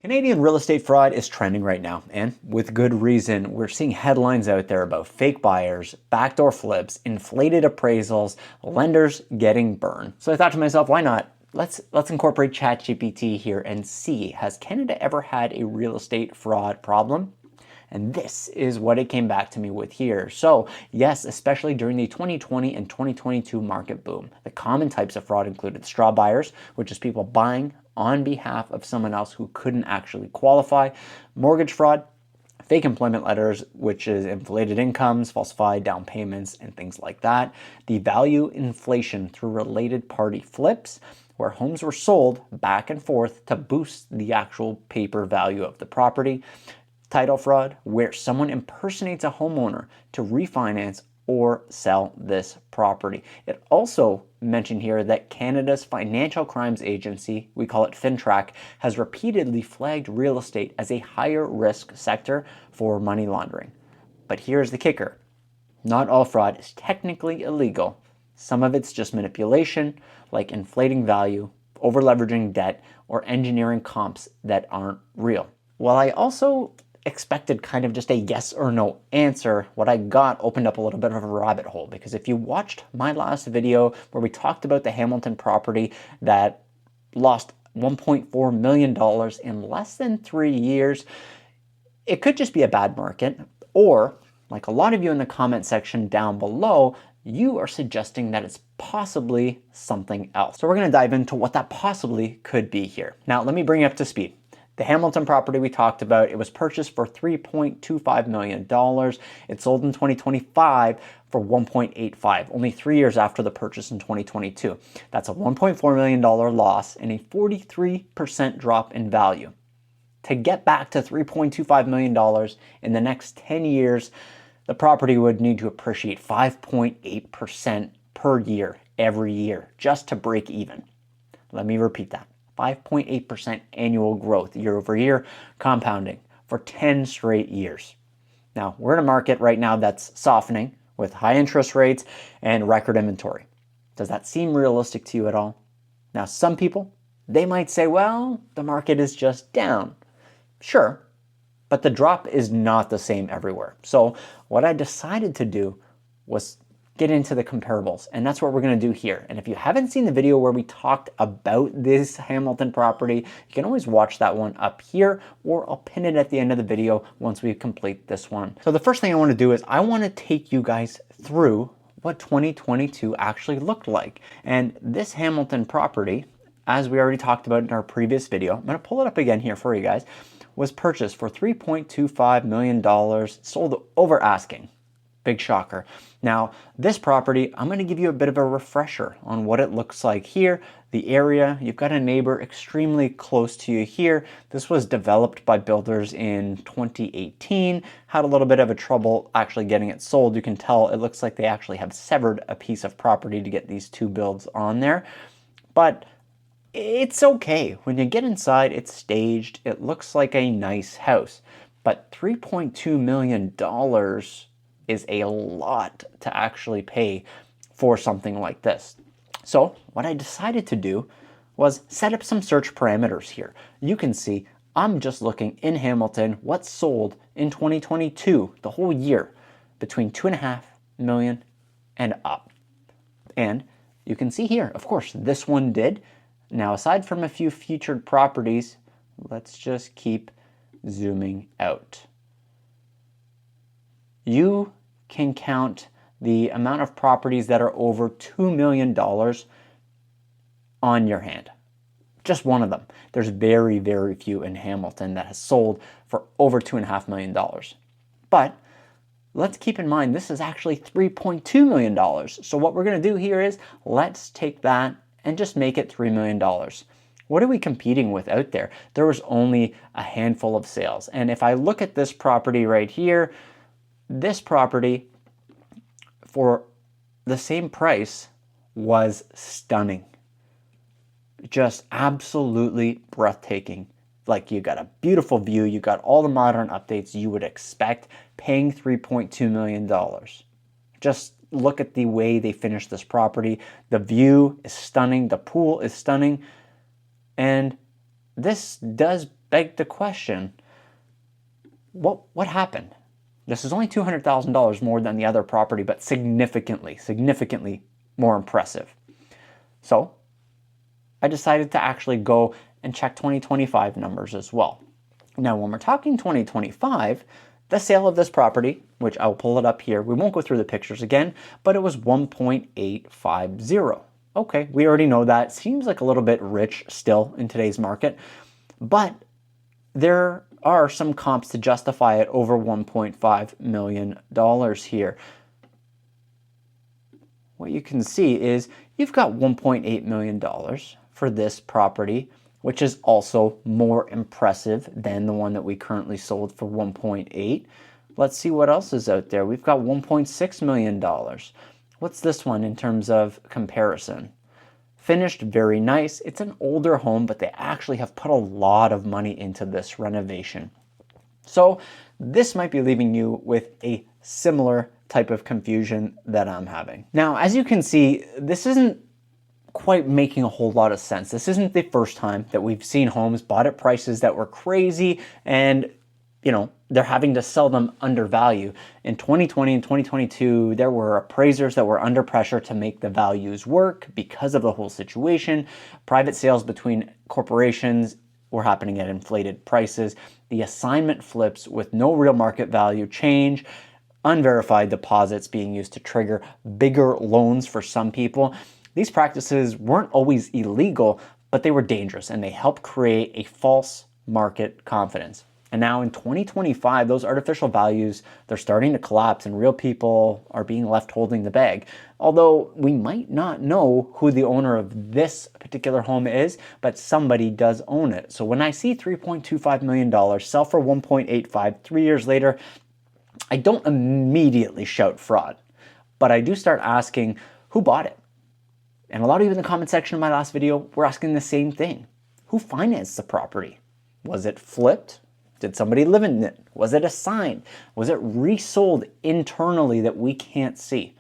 Canadian real estate fraud is trending right now, and with good reason. We're seeing headlines out there about fake buyers, backdoor flips, inflated appraisals, lenders getting burned. So I thought to myself, why not? Let's incorporate ChatGPT here and see, has Canada ever had a real estate fraud problem? And this is what it came back to me with here. So yes, especially during the 2020 and 2022 market boom, the common types of fraud included straw buyers, which is people buying on behalf of someone else who couldn't actually qualify, mortgage fraud, fake employment letters, which is inflated incomes, falsified down payments, and things like that, the value inflation through related party flips, where homes were sold back and forth to boost the actual paper value of the property, title fraud, where someone impersonates a homeowner to refinance or sell this property. It also mentioned here that Canada's Financial Crimes Agency, we call it FinTrack, has repeatedly flagged real estate as a higher risk sector for money laundering. But here's the kicker. Not all fraud is technically illegal. Some of it's just manipulation, like inflating value, over-leveraging debt, or engineering comps that aren't real. While I also expected kind of just a yes or no answer, what I got opened up a little bit of a rabbit hole, because if you watched my last video where we talked about the Hamilton property that lost $1.4 million in less than 3 years, it could just be a bad market, or like a lot of you in the comment section down below, you are suggesting that it's possibly something else. So we're going to dive into what that possibly could be here. Now, let me bring you up to speed. The Hamilton property we talked about, it was purchased for $3.25 million. It sold in 2025 for $1.85, only 3 years after the purchase in 2022. That's a $1.4 million loss and a 43% drop in value. To get back to $3.25 million in the next 10 years, the property would need to appreciate 5.8% per year, every year, just to break even. Let me repeat that. 5.8% annual growth year over year, compounding for 10 straight years. Now, we're in a market right now that's softening with high interest rates and record inventory. Does that seem realistic to you at all? Now, some people, they might say, well, the market is just down. Sure, but the drop is not the same everywhere. So what I decided to do was get into the comparables, and that's what we're going to do here. And if you haven't seen the video where we talked about this Hamilton property, you can always watch that one up here, or I'll pin it at the end of the video once we complete this one. So the first thing I want to do is I want to take you guys through what 2022 actually looked like. And this Hamilton property, as we already talked about in our previous video, I'm going to pull it up again here for you guys, was purchased for $3.25 million, sold over asking. Big shocker. Now, this property, I'm going to give you a bit of a refresher on what it looks like here. The area, you've got a neighbor extremely close to you here. This was developed by builders in 2018. Had a little bit of a trouble actually getting it sold. You can tell it looks like they actually have severed a piece of property to get these two builds on there. But it's okay. When you get inside, it's staged. It looks like a nice house. But $3.2 million is a lot to actually pay for something like this. So what I decided to do was set up some search parameters here. You can see I'm just looking in Hamilton what's sold in 2022, the whole year, between 2.5 million and up. And you can see here, of course, this one did. Now, aside from a few featured properties, let's just keep zooming out. You can count the amount of properties that are over $2 million on your hand. Just one of them. There's very, very few in Hamilton that has sold for over $2.5 million. But let's keep in mind, this is actually $3.2 million. So what we're going to do here is let's take that and just make it $3 million. What are we competing with out there? There was only a handful of sales. And if I look at this property right here, this property for the same price was stunning. Just absolutely breathtaking. Like, you got a beautiful view, you got all the modern updates you would expect, paying $3.2 million. Just look at the way they finished this property. The view is stunning, the pool is stunning, and this does begged the question, what happened? This is only $200,000 more than the other property, but significantly more impressive. So I decided to actually go and check 2025 numbers as well. Now, when we're talking 2025, the sale of this property, which I'll pull it up here, we won't go through the pictures again, but it was 1.850. Okay, we already know that. Seems like a little bit rich still in today's market, but there are some comps to justify it over $1.5 million here. What you can see is you've got $1.8 million for this property, which is also more impressive than the one that we currently sold for 1.8. Let's see what else is out there. We've got $1.6 million. What's this one in terms of comparison? Finished very nice. It's an older home, but they actually have put a lot of money into this renovation. So this might be leaving you with a similar type of confusion that I'm having. Now, as you can see, this isn't quite making a whole lot of sense. This isn't the first time that we've seen homes bought at prices that were crazy and, you know, they're having to sell them under value. In 2020 and 2022, there were appraisers that were under pressure to make the values work because of the whole situation. Private sales between corporations were happening at inflated prices. The assignment flips with no real market value change. Unverified deposits being used to trigger bigger loans for some people. These practices weren't always illegal, but they were dangerous and they helped create a false market confidence. And now in 2025, those artificial values, they're starting to collapse and real people are being left holding the bag. Although we might not know who the owner of this particular home is, but somebody does own it. So when I see $3.25 million sell for 1.85 3 years later, I don't immediately shout fraud, but I do start asking who bought it. And a lot of you in the comment section of my last video were asking the same thing. Who financed the property? Was it flipped? Did somebody live in it? Was it assigned? Was it resold internally that we can't see?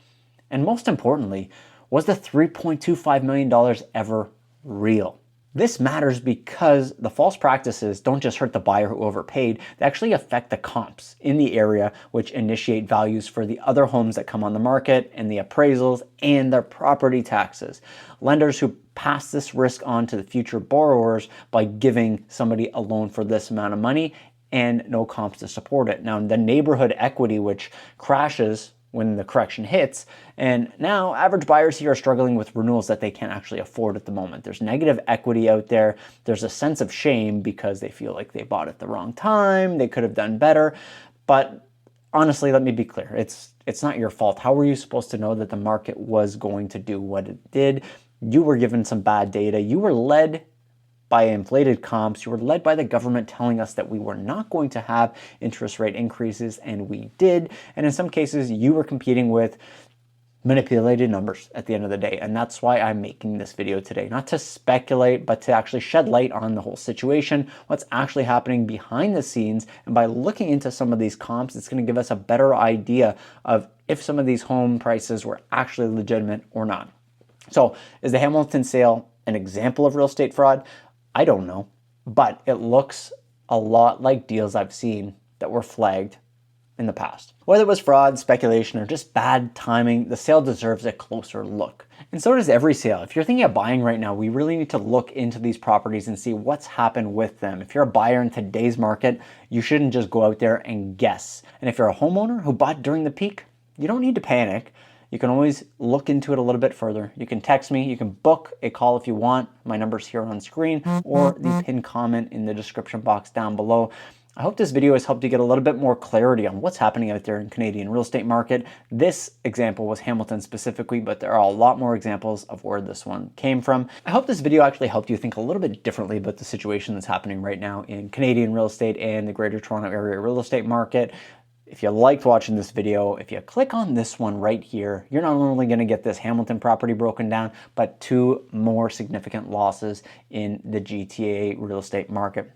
And most importantly, was the $3.25 million ever real? This matters because the false practices don't just hurt the buyer who overpaid, they actually affect the comps in the area, which initiate values for the other homes that come on the market and the appraisals and their property taxes. Lenders who pass this risk on to the future borrowers by giving somebody a loan for this amount of money and no comps to support it. Now, the neighborhood equity, which crashes when the correction hits, and now average buyers here are struggling with renewals that they can't actually afford at the moment. There's negative equity out there. There's a sense of shame because they feel like they bought at the wrong time, they could have done better. But honestly, let me be clear, it's not your fault. How were you supposed to know that the market was going to do what it did? You were given some bad data. You were led by inflated comps. You were led by the government telling us that we were not going to have interest rate increases, and we did. And in some cases, you were competing with manipulated numbers at the end of the day. And that's why I'm making this video today, not to speculate, but to actually shed light on the whole situation, what's actually happening behind the scenes. And by looking into some of these comps, it's going to give us a better idea of if some of these home prices were actually legitimate or not. So is the Hamilton sale an example of real estate fraud? I don't know, but it looks a lot like deals I've seen that were flagged in the past. Whether it was fraud, speculation, or just bad timing, the sale deserves a closer look. And so does every sale. If you're thinking of buying right now, we really need to look into these properties and see what's happened with them. If you're a buyer in today's market, you shouldn't just go out there and guess. And if you're a homeowner who bought during the peak, you don't need to panic. You can always look into it a little bit further. You can text me, you can book a call if you want. My number's here on screen or the pinned comment in the description box down below. I hope this video has helped you get a little bit more clarity on what's happening out there in Canadian real estate market. This example was Hamilton specifically, but there are a lot more examples of where this one came from. I hope this video actually helped you think a little bit differently about the situation that's happening right now in Canadian real estate and the Greater Toronto Area real estate market. If you liked watching this video, if you click on this one right here, you're not only going to get this Hamilton property broken down, but 2 more significant losses in the GTA real estate market.